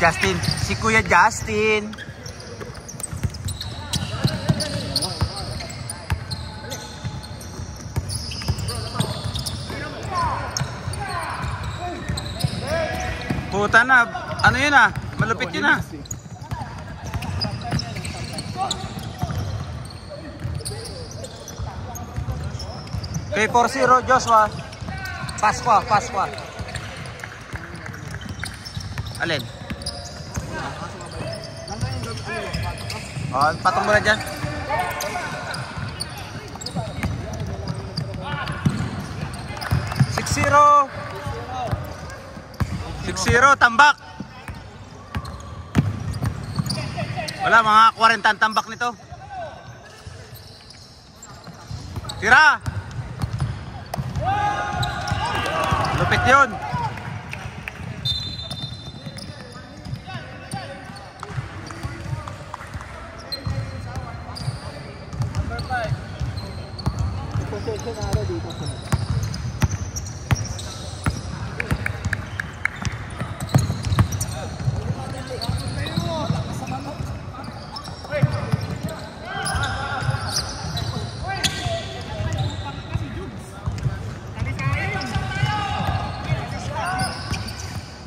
Justin. Si Kuya Justin. Puta na. Ano yun ah? Malupit yun ah. Okay, 4-0 Joshua. Pasqua. Alin? Oh, patong mo na dyan. 6-0. 6-0, tambak. Wala, mga 40 ang tambak nito. Tira. Lupit yun. Number 5. Possession na aro dito.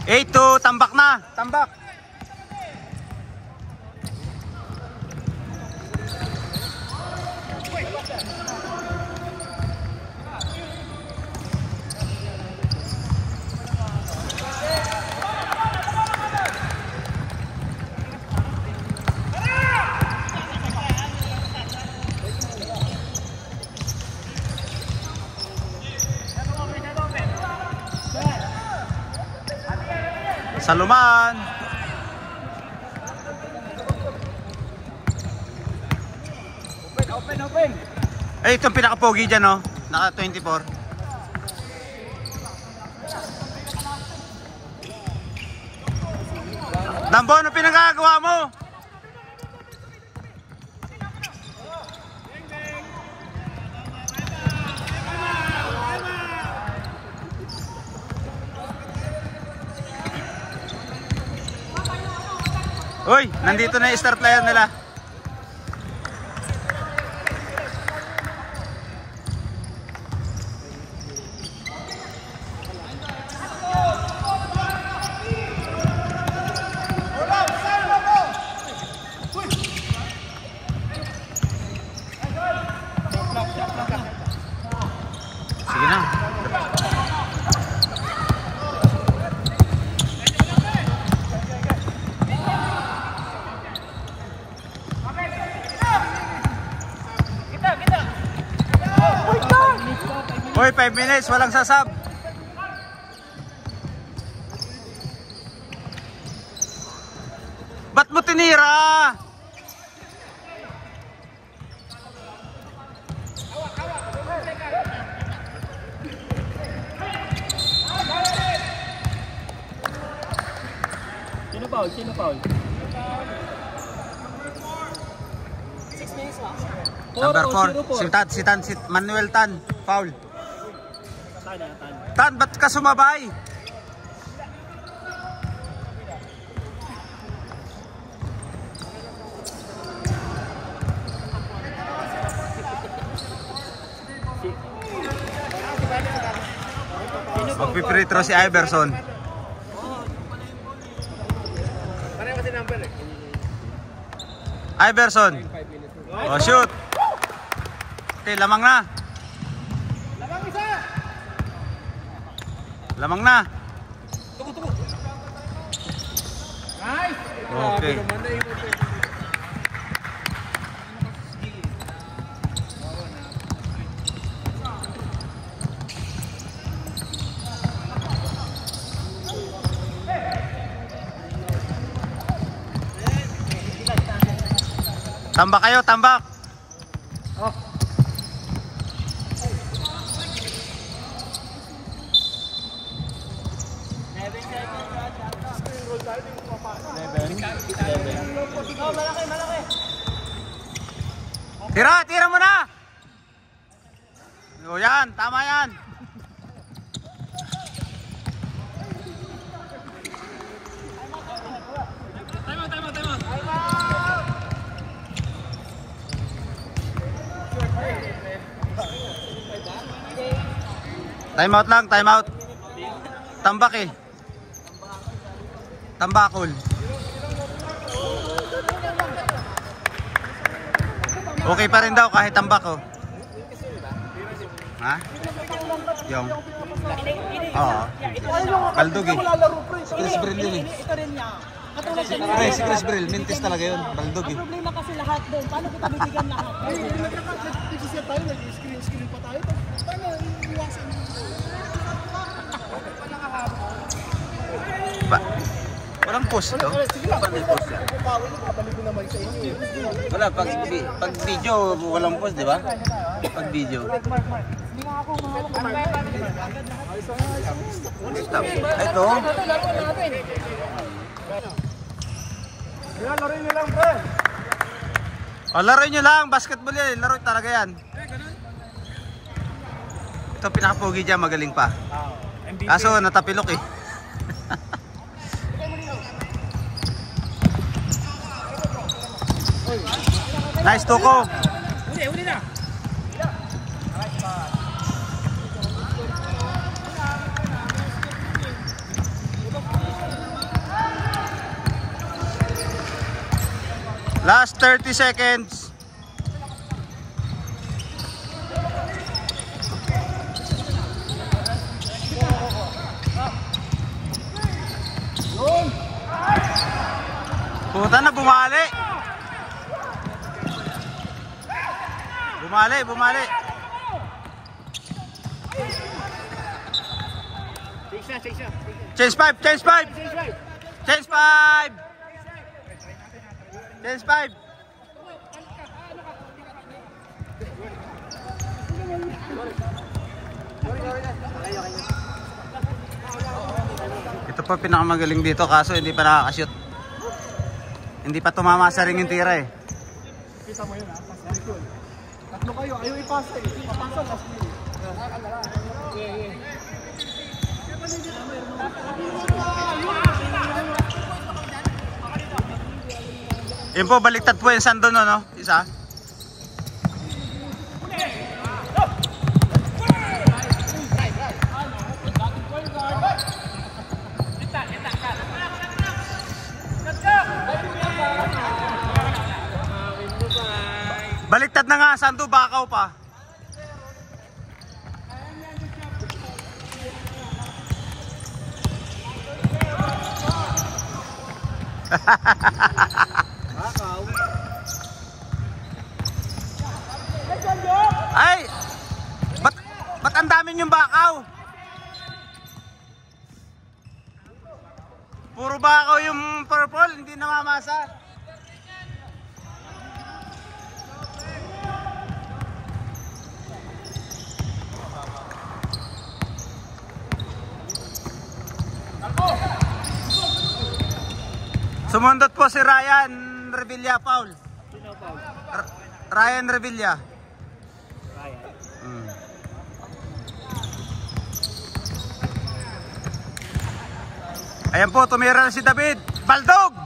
Ito, tambak na. Tambak. Saluman. Open. Eh, itong pinaka-pogi dyan, no? Naka 24. Dambo, ano pinagagawa mo? Uy, nandito na yung star player nila. Sige na. Hoy, 5 minutes, walang sasab. Ba't mo tinira? Sino foul? 6 minutes lang. Number 4, si Manuel Tan, foul. Tan, ba't ka sumabay? Magpipretro si Iverson. Iverson. Oh, shoot. Okay, lamang na. Lamang na. Tuko. Nice. Okay. Tambak kayo, tambak. Oh. Tira mo na. O yan, tama yan. Time out lang, time out. Tambak eh. Tambakol. Okay pa rin daw kahit tambak oh. Ha? Yung. Oo. Baldog eh. Si Chris Brill yun eh. Ito rin niya. Katulad sa Pre, si Chris Brill, mintis talaga yun. Baldog eh. Ang problema kasi lahat doon. Paano kita bibigyan lahat? Nag-isip tayo, nag-screen pa tayo. Paano iwasan mo? Walang post to. Sige lang, pupawin mo, babalik ko naman sa inyo. Wala, pag video, walang post, di ba? Pag video. Stop. Ito. Yan, laruin nyo lang, pre. O, laruin nyo lang. Basketball yan. Laro talaga yan. Ito, pinakapogi dyan. Magaling pa. Kaso, natapilok eh. Nice, Tuko. Uli na. Last 30 seconds. Puta na, bumali. Bumali. Change 5. Change 5. Ito pa pinakamagaling dito kaso hindi pa nakakashoot. Hindi pa tumama sa ring yung tira eh. Kita mo yun, ha? Pass yun. Tatlo kayo, ayaw ipasa eh. Papasa, last minute. Yun po, baliktad po yung sando no? Isa. Baliktad na nga, sando, bakaw pa. Ay! Ba't ang dami yung bakaw? Puro bakaw yung purple, hindi namamasa. Sumundot po si Ryan Revilla, foul. Sino foul? Ryan Revilla. Ayan po, tumira na si David. Baldog!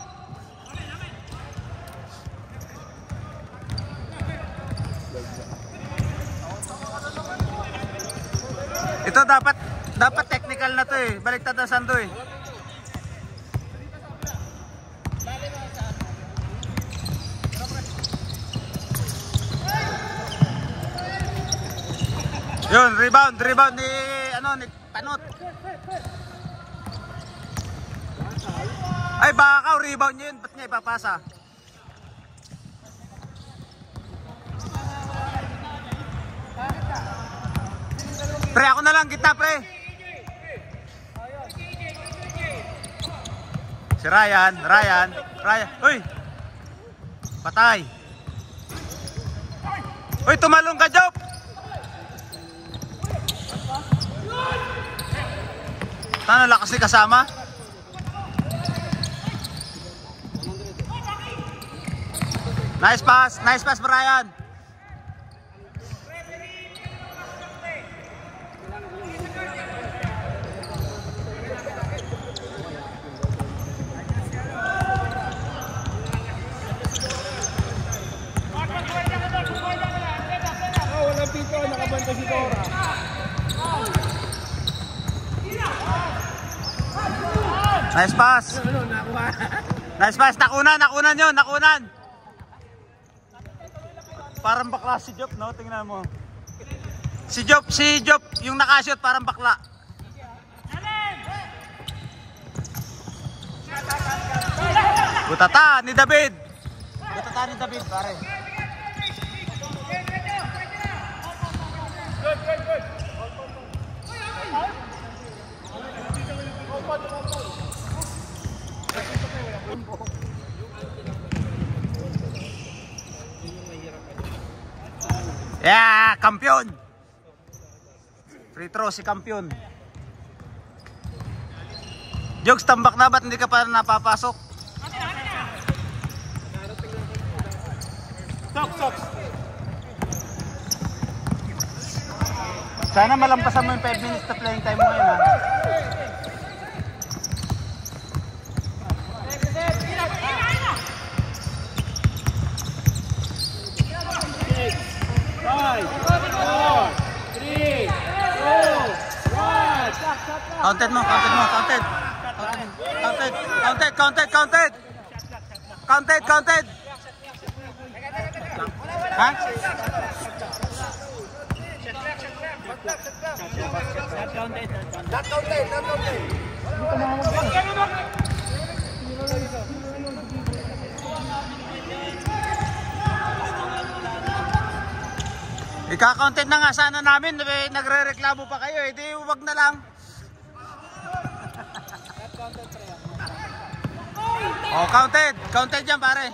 Ito dapat technical na to eh. Baliktad na sando eh. Yun, rebound ni ni Panot. Ay, bakaw, rebound niya yun. Ba't niya ipapasa? Pre, ako na lang, kita pre. Si Ryan. Uy! Patay. Uy, tumalong ka, Job! Tana, lakas ni kasama. Nice pass, Brian. Walang pito, nakabanta si Dora. Nice pass. Ano, nakuha. Nice pass. Nakunan yun. Nakunan. Parang bakla si Job, no? Tingnan mo. Si Job, yung nakashoot parang bakla. Butata ni David. Butata ni David, pare. Yeah, kampiyon. Free throw si kampiyon. Jokes, tambak na, ba't hindi ka pa napapasok? Soks. Sana malampasan mo yung 5 minutes na playing time mo ngayon, ha? Five, 4, 3, 2, 1. Counted mo. Counted. Ha? Ika-counted na nga sana namin, nagre-reklamo pa kayo, di wag na lang. Oh, counted yan, pare.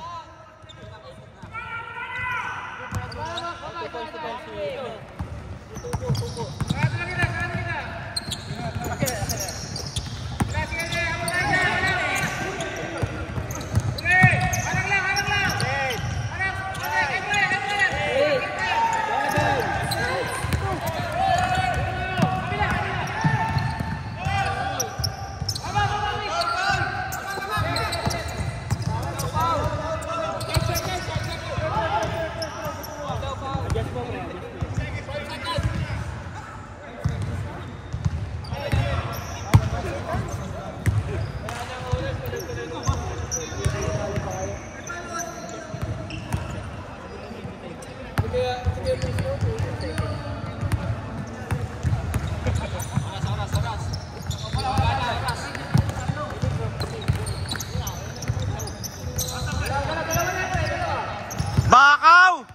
Bakaw!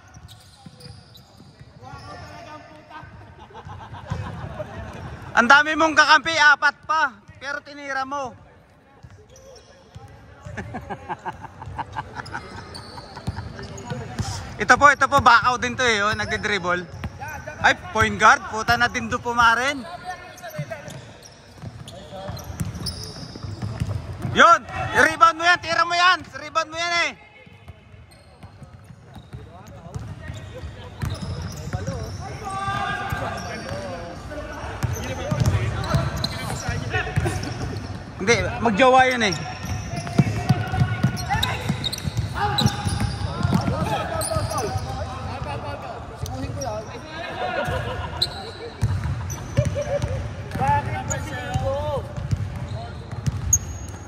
Ang dami mong kakampi, 4 pa, pero tinira mo. Ito po, bakaw din to eh, oh, nagdi-dribble. Ay, point guard, puta na din do pumarin. Yun, rebound mo yan, tira mo yan, rebound mo yan eh. Hindi, magjowa yun eh.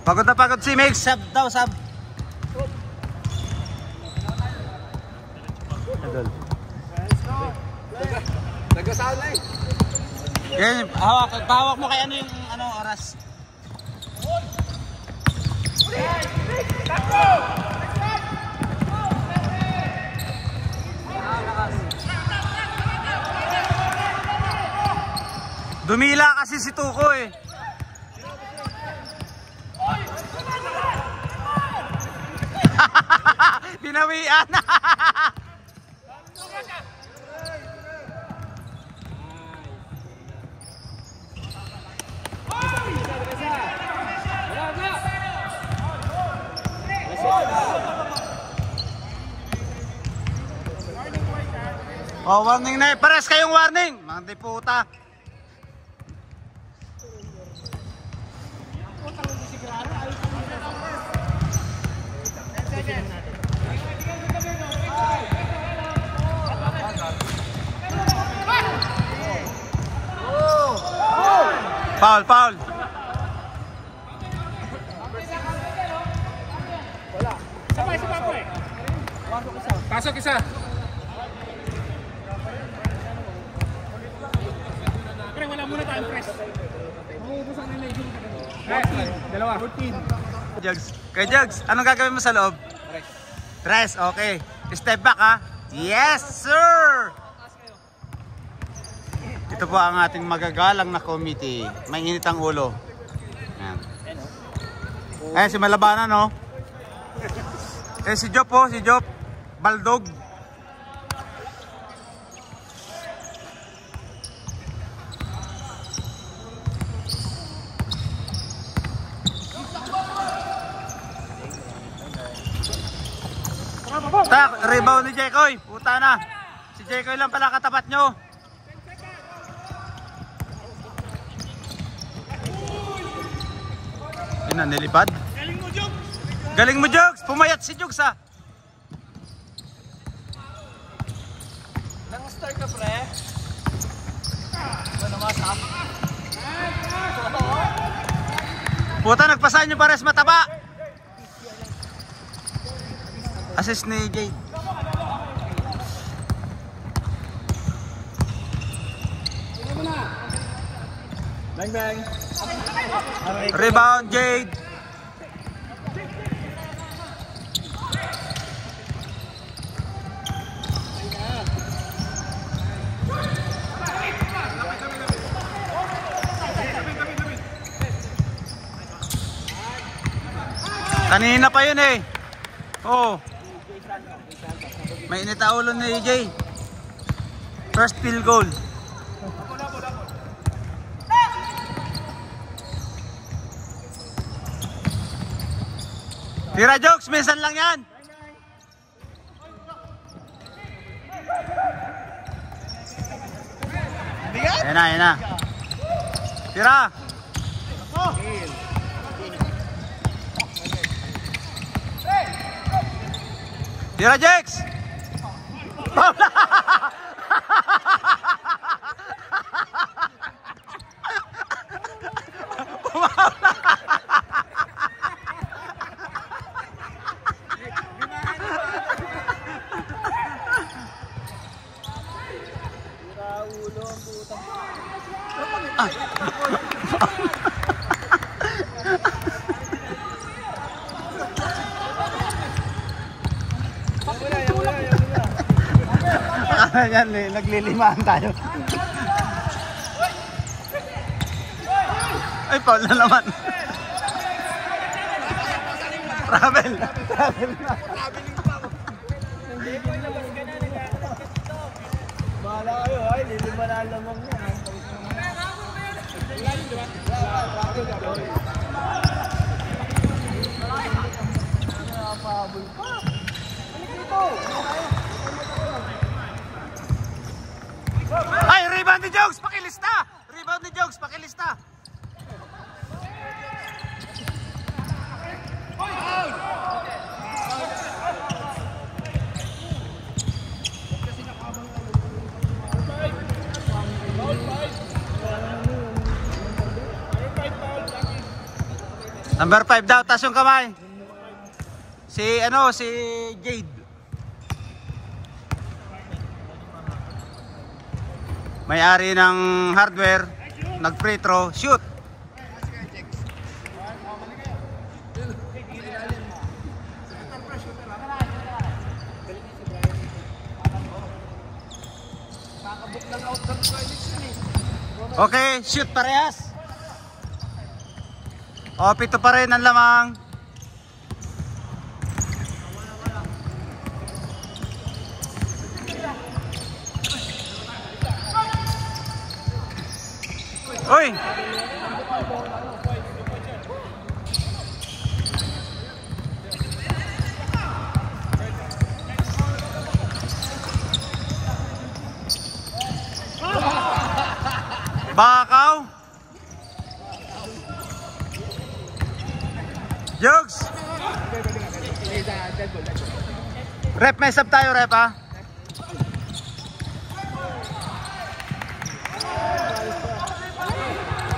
Pagod na pagod si Meg, sub daw, sub. Nagkasal na eh. Yan, hawak mo kay ano yung oras. Dumila kasi si Tuko eh. Binawian. Oh, warning na eh. Pares kayong warning. Mga diputa. Foul. Pasok isa. Pre, wala muna tayong press. Mauubos ang nila yung dalawa. 14. Jugs. Kay Jugs, anong gagawin mo sa loob? Press, okay. Step back ha. Yes, sir! Ito po ang ating magagalang na committee. Mainit ang ulo. Ayan. Ayan si Malabanan, no? Si Jop po, si Jop. Baldog. Tak, rebound ni Jekoy. Puta na. Si Jekoy lang pala katapat nyo. Yun na, nilipad. Galing mo, Jok! Galing mo, Jogs. Pumayat si Jogs, ha. Nang-start ka, pre. Ito naman, stop. Puta, nagpasahan nyo pares mataba. Assist ni Jade. Bang, bang. Rebound, Jade. Kanina pa yun eh. Oh. May init ang ulo ni EJ. First field goal. Tira Jokes, minsan lang yan. Ayan na, ayan na. Tira. Tira Jex. Yan, naglilimaan tayo. Ay, Paul na naman. Travel na. Bahala kayo, ay. Lilima na lamang mo. Ay, rebound ni Jokes, pakilista. Rebound ni Jokes, pakilista. Number 5 daw, taas yung kamay. Si Jade. May-ari ng hardware, nag-free throw, shoot. Okay, shoot parehas. O, pito pa rin ang lamang. Uy! Bakaw! Jokes! Rep, may sub tayo, rep, ha?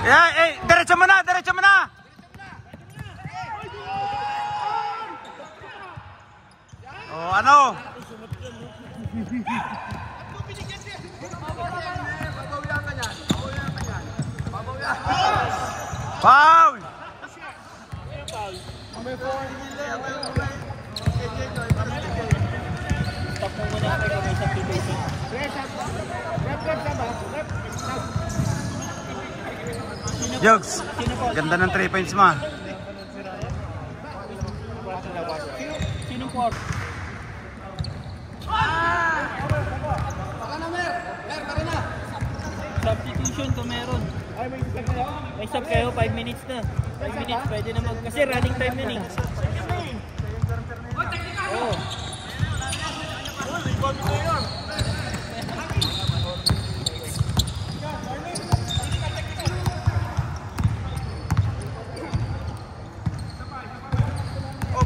Yeah, diretso mo na, diretso mo na! Oh, ano? Foul! Stop mo muna kami kung may substitution. Jogs, ganda ng 3 points mo. Sinong court? Substitution kung meron. May sub kayo, 5 minutes na. 5 minutes, pwede na mag... Kasi running time na eh. Oo.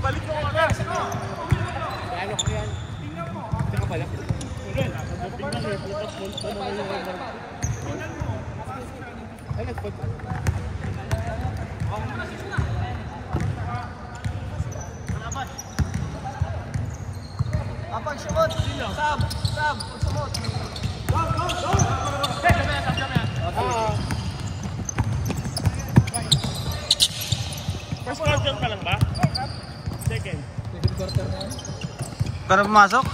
Balik mo agad. Kaya ko yan. Teka pala. Tingnan mo, butas mo. Ay, nagpag... Apag sumot. Sab. Sumot. Go. First quarter pa lang ba? Second quarter na. Pero pumasok?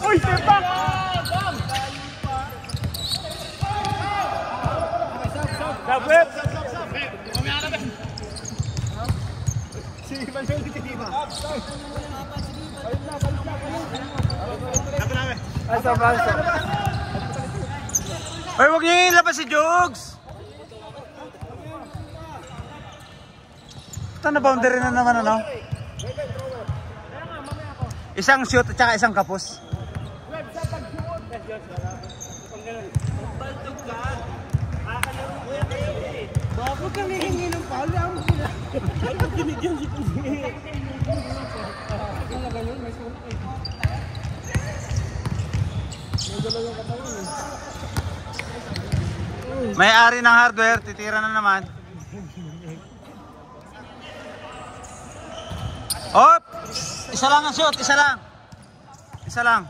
Uy, step back! Sab! Si Manuel Tiniba. Ay, sab. Ay, huwag niyo ilabas si Jogs! Ito na boundary na naman ano? Isang shoot at saka isang kapos. Bakit kang hihingi ng pala mo sila? Bakit binigyan si Kuzi? May-ari ng hardware, titira na naman. Hop! Isa lang ang shoot, isa lang. Isa lang.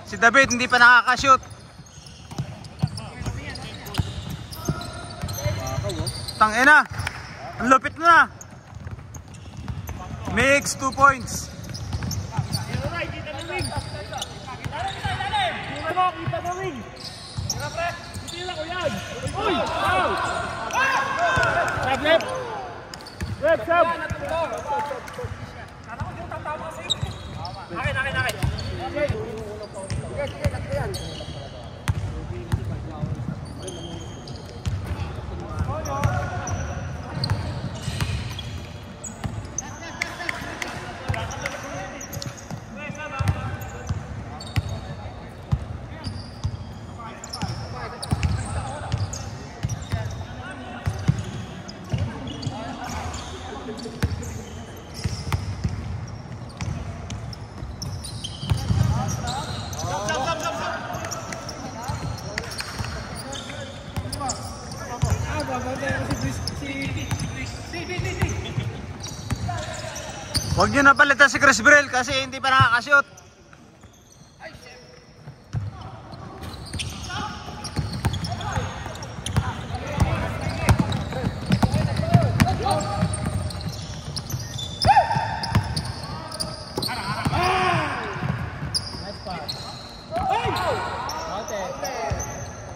Si David hindi pa nakaka-shoot. Tangina. Ang lupit na. Mix 2 points. Kita na wing. Tira pre. Tira ko yan. Uy! Wow! Sab left. Left sab. Sana ko yung tatama kasi. Akin. Sige, yan. Huwag nyo na palitan si Chris Brel kasi hindi pa nakaka-shoot.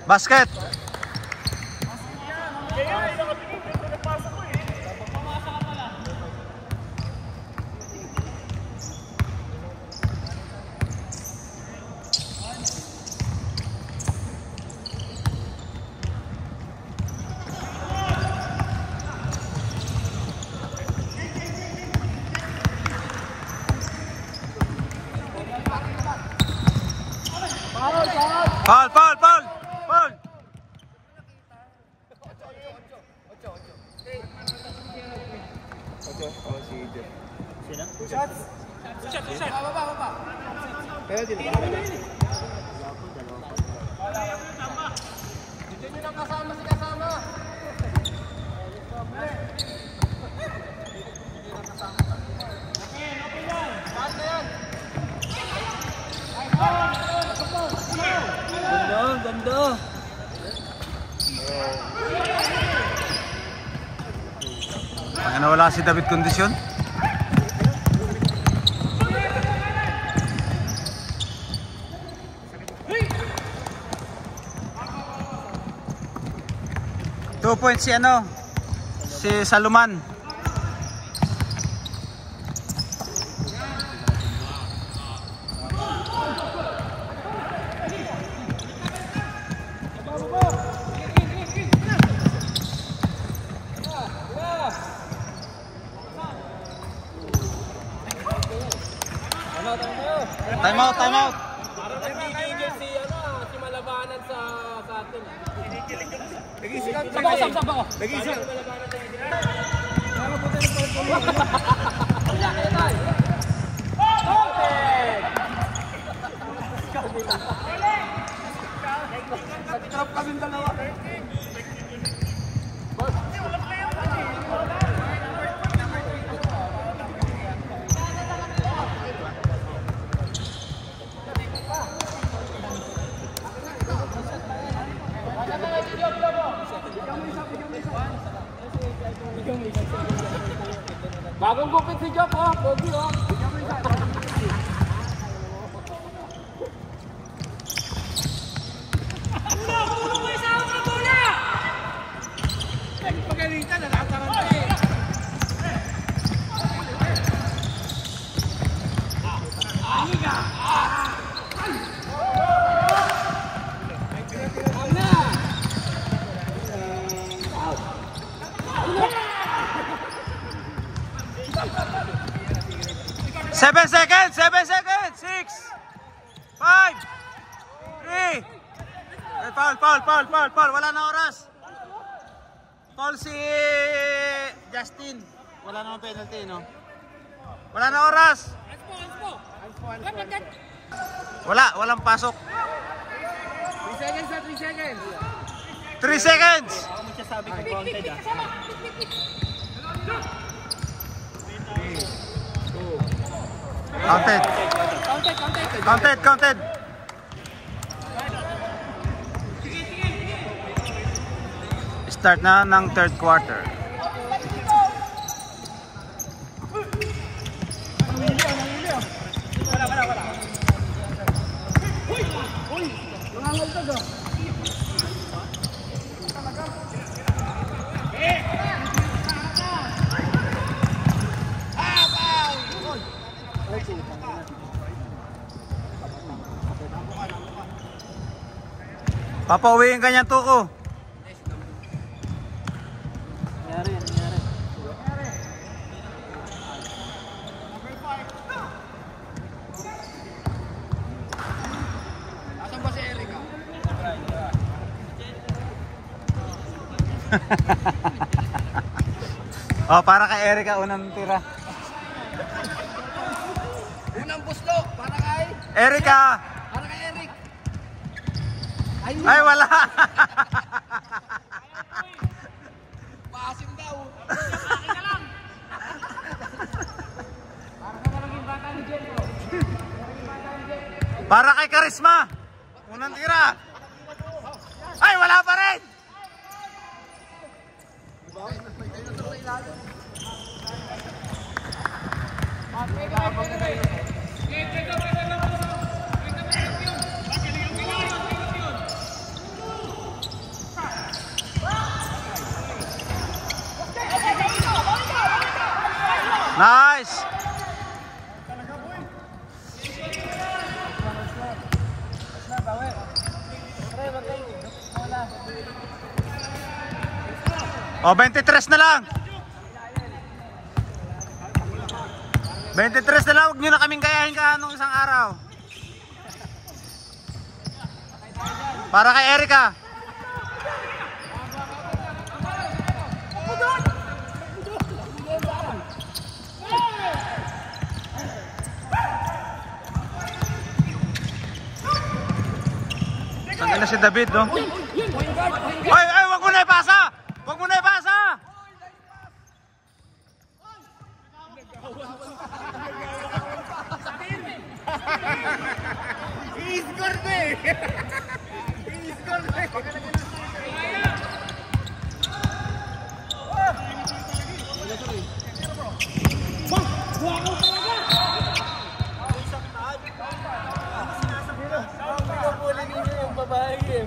Basket. Foul. Ganda. Pag nawala si David kondisyon. Two points si si Saluman. Time out, time out. Parang nagigigil si Malabanan sa atin. Saba ko. Nag-iisip. Trap kaming dalawa. Bagong gupit si Job, oh. Pogi, oh. Ulo mo isa ako ng bola! Pagalitan, nalatangan pa eh. Aniga! Seven seconds! 6 5 3 Foul! Wala na oras! Foul si Justin. Wala na penalty, no? Wala na oras! Walang pasok. 3 seconds na, 3 seconds. 3 seconds! Ako mo siya sabi ko counted, ah. 3, 2, Counted. Start na ng third quarter. Papauwiin ka niyang tuko. nangyari. Asan ba si Erika? Oh, para kay Erika unang tira. Unang buslo, para kay Erika! Para kay Eric. Ay, wala! Paasim daw. Para kay Karisma! Unang tira! Ay, wala pa rin! Nice! O, 23 na lang. 23 na lang. Huwag nyo na kaming gayahin ka nung isang araw. Para kay Erika. Ano si David, no? Ay, ay, wag mo na ipasa! Wag mo na ipasa! I-score na eh! I-score na eh!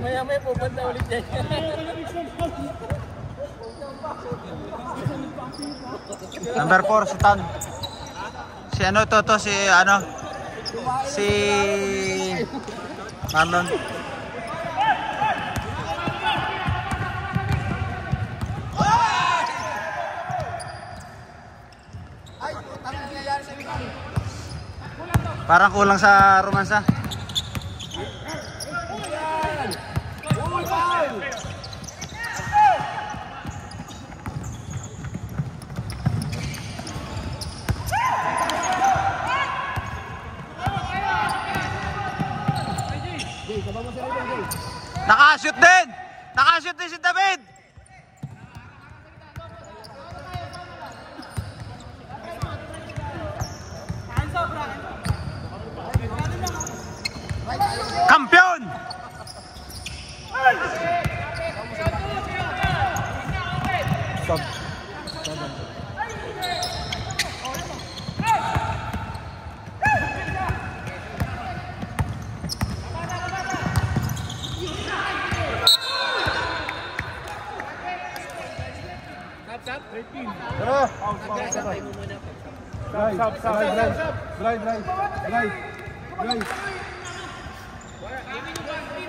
Maya-maya pupunta ulit yan. Number 4 si Tan. Si ano to si ano? Si Marlon. Parang kulang sa romansa. Nakashoot din! Nakashoot din si David! Kampiyon!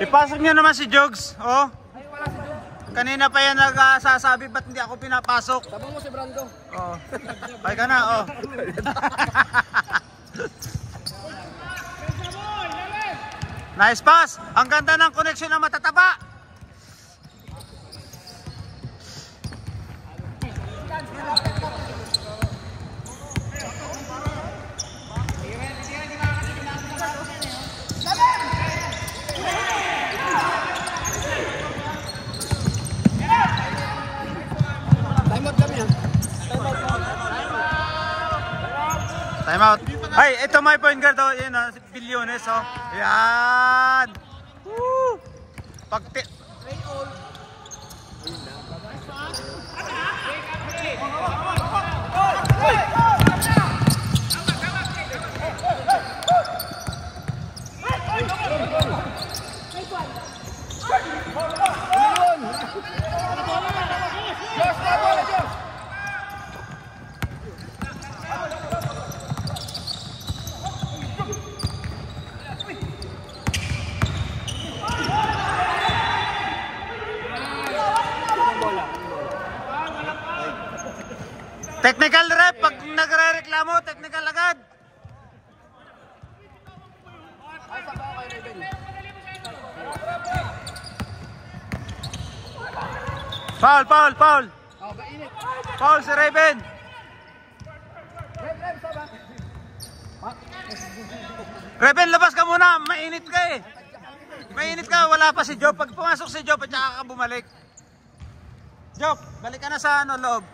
Ipasok niyo naman si Jogs, oh. Kanina pa yan nagsasabi ba't hindi ako pinapasok. Tabang mo si Brando. Oh. Ay ka na, oh. Nice pass. Ang ganda ng connection ng matataba. Time out. Ay, ito may point guard, oh. Yan, oh. Bilyones, oh. Yan. Woo! Pagti... Technical rep, pag nagre-reklamo, technical agad. Foul, foul, foul. Foul si Raven. Raven, labas ka muna, mainit ka eh. Mainit ka, wala pa si Job. Pag pumasok si Job, at saka ka bumalik. Job, balik ka na sa ano, loob.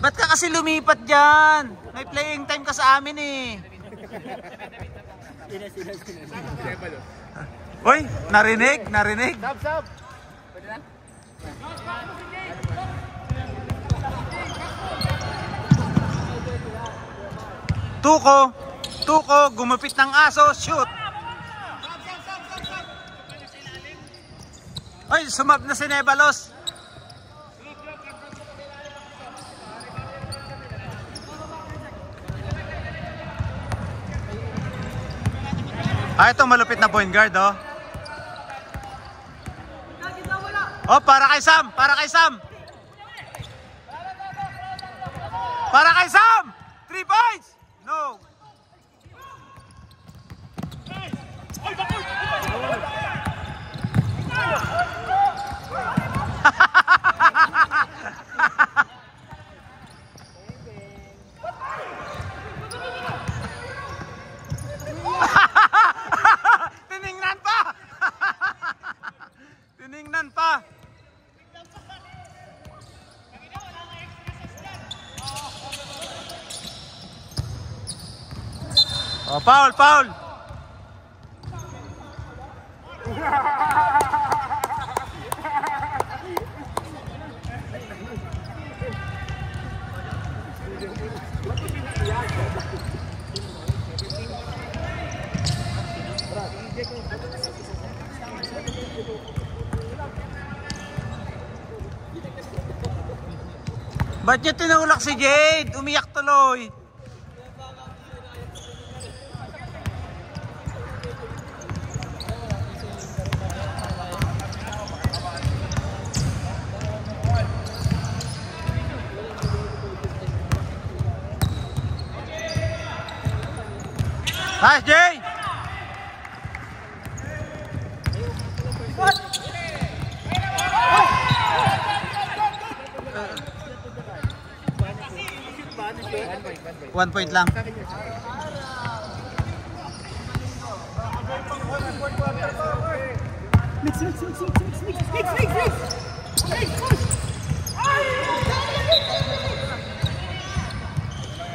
Ba't ka kasi lumipat dyan? May playing time ka sa amin eh. Uy, narinig, narinig. Stop. Pwede na? Tuko, gumupit ng aso, shoot. Ay, sumab na si Nebalos. Ah, ito malupit na point guard, oh. Oh, para kay Sam, para kay Sam. Para kay Sam! 3 points! No. Oh, foul, foul. Ba't niya tinulak si Jade? Umiyak tuloy. Nice, Jay! One point lang.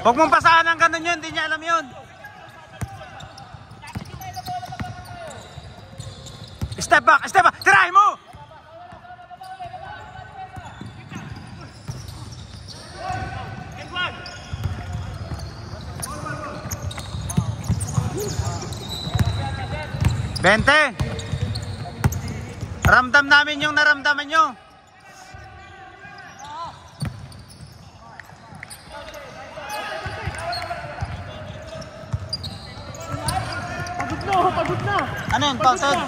Huwag mong pasahan ng ganun yun, hindi niya alam yun. Step back, tirahin mo! Bente! Ramdam namin yung naramdaman nyo. Pagod na! Ano yun, Pauton?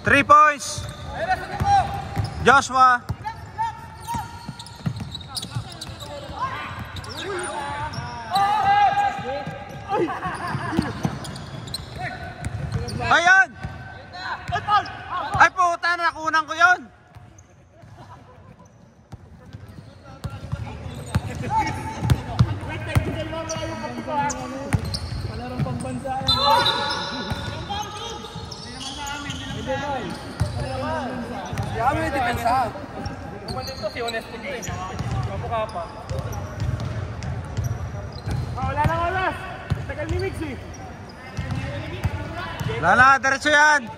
Three points. Joshua. Ayun. Ay puta, nakunan ko yun. Palarong pambansa yan. Kami yung depensa. Kumalit to si Honesto G. Mapukha pa. Wala nang oras. Tagal ni Mix eh. Wala na, diretso yan.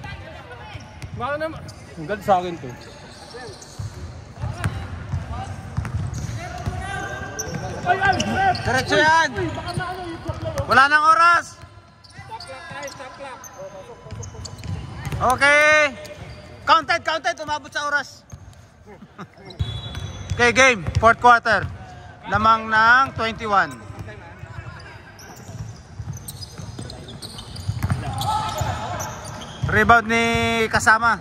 Baka naman. Ang ganda sa akin to. Diretso yan. Wala nang oras. Okay. Counted. Umabot sa oras. Okay, game. Fourth quarter. Lamang ng 21. Rebound ni kasama.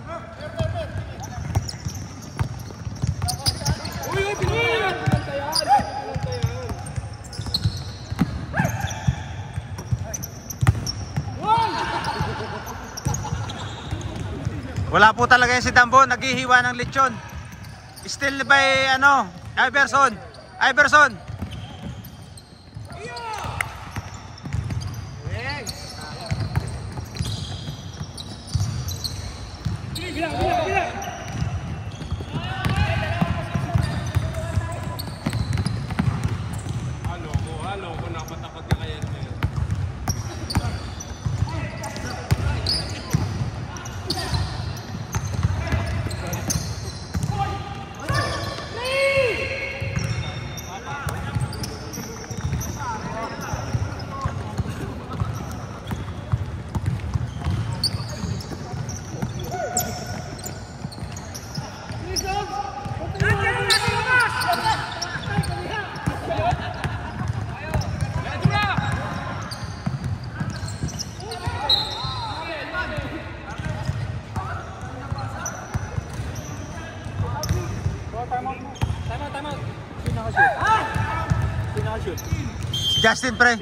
Wala po talaga yan si Dambo, naghihiwa ng lechon. Still by Iverson. Halo ko napatakot na kaya niya.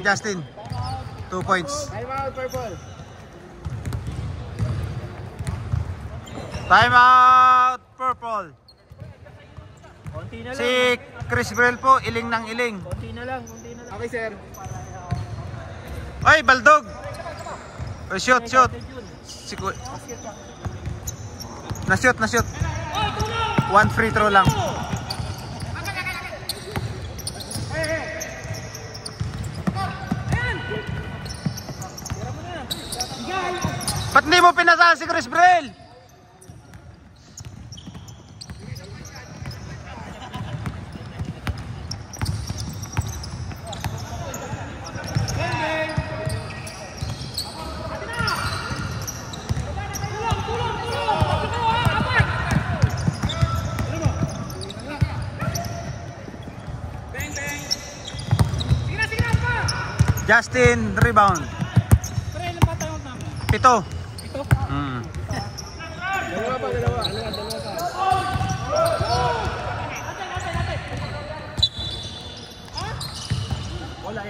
Justin. 2 points. Time out, purple. Time out, purple. Konti na lang. Si Chris Brel po, iling ng iling. Konti na lang. Okay, sir. Oy, Baldog. Oh, shoot. Na-shoot. One free throw lang. Ba't hindi mo pinasal si Chris Brel? Justin, rebound. 7. Dalawa. Bola.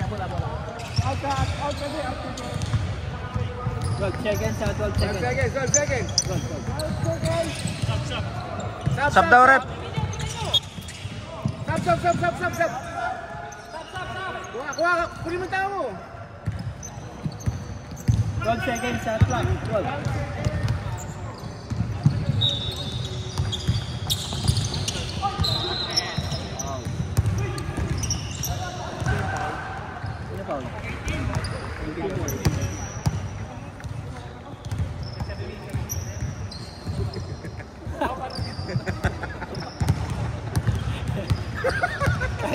Out. 12 seconds. 12 seconds. Sub daw, rep. Stop. Kuha, kunin mo tao mo. 12 seconds sa clock. 12.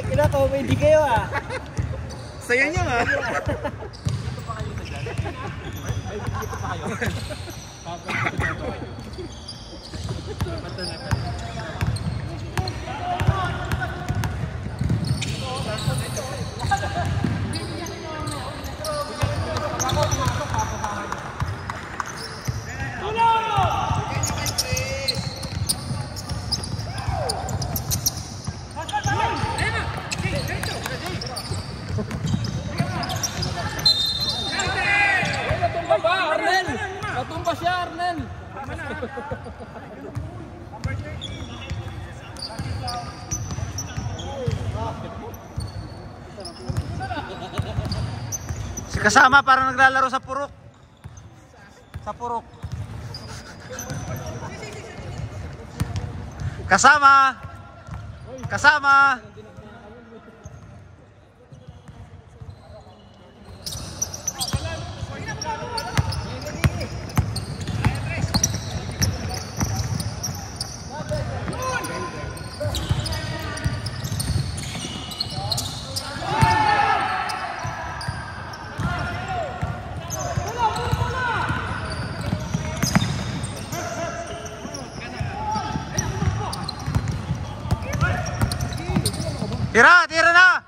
Kira comedy kayo ah. Saya niya nga. Natumba siya, Arnel. Si kasama parang naglalaro sa purok. Kasama. Tira na!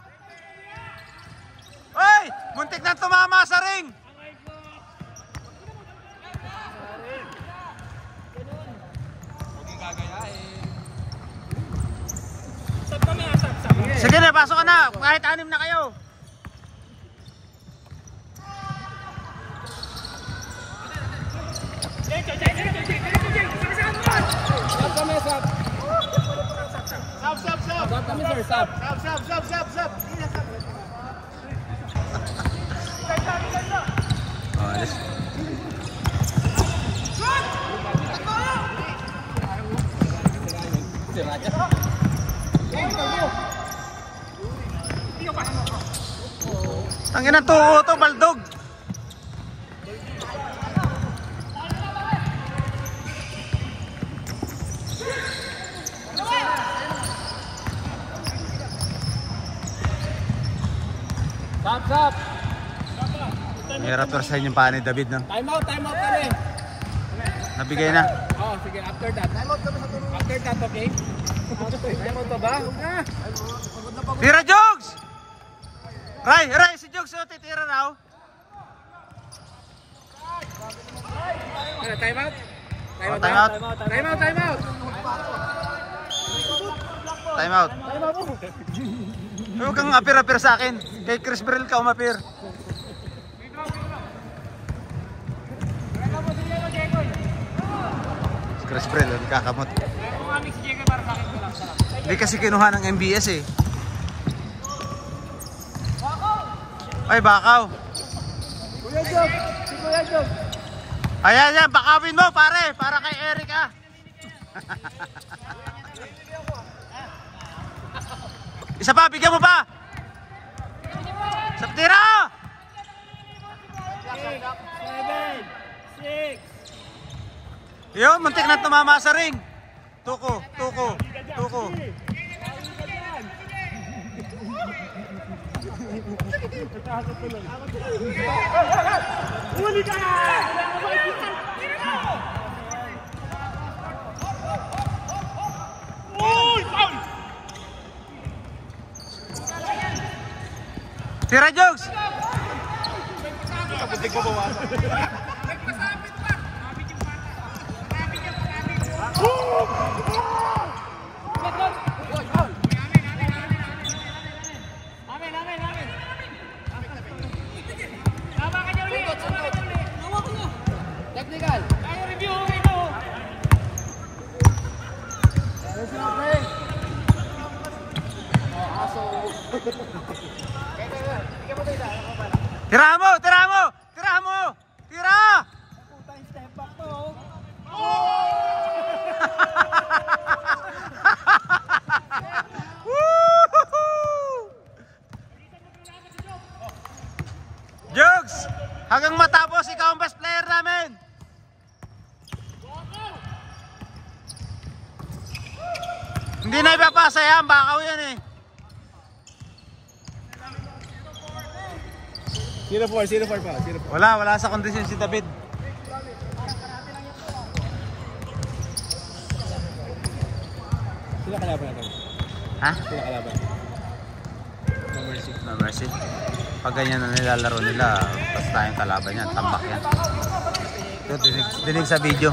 Hoy! Muntik na tumama sa ring! Sige na, pasok ka na! Kahit 6 na kayo! Stop. Alis. Tangin ang tuho to, Baldog. Stop. Hirap persahin yung paa ni David, no? Time out kami. Nabigay na. Oh, sige, after that. Time out kami sa tulong. After that, okay? Time out ba? Tira, Jogs! Ray, si Jogs, titira raw. Time out. Huwag kang apir-apir sa akin. Kay Chris Brel ka umapir. Chris Brel, kakamot. Hindi kasi kinuha ng MBS eh. Ay, bakaw. Kuya Jog. Ayan yan, bakawin mo pare, para kay Eric ah. Isa pa, bigyan mo pa. Sa tira! 7, 6. Yun, muntik na tumama sa ring. Tuko, tuko, tuko. Huli ka! Uy! Foul! Tira, Jogs! Kapuntik mo bawasan. Technical. Tayo review ito. Tira mo, tira mo, tira mo, tira! Putang step back to. Jogs, hanggang matapos ikaw ang best player namin. Hindi na ipapasa yan, bakaw yan eh. 0-4 pa. 0-4. Wala sa kondisyon si David. Sila kalaban natin. Ha? Sila kalaban. No mercy. Pag ganyan na nilalaro nila, basta tayong kalaban yan, tambak yan. Ito, dinig sa video.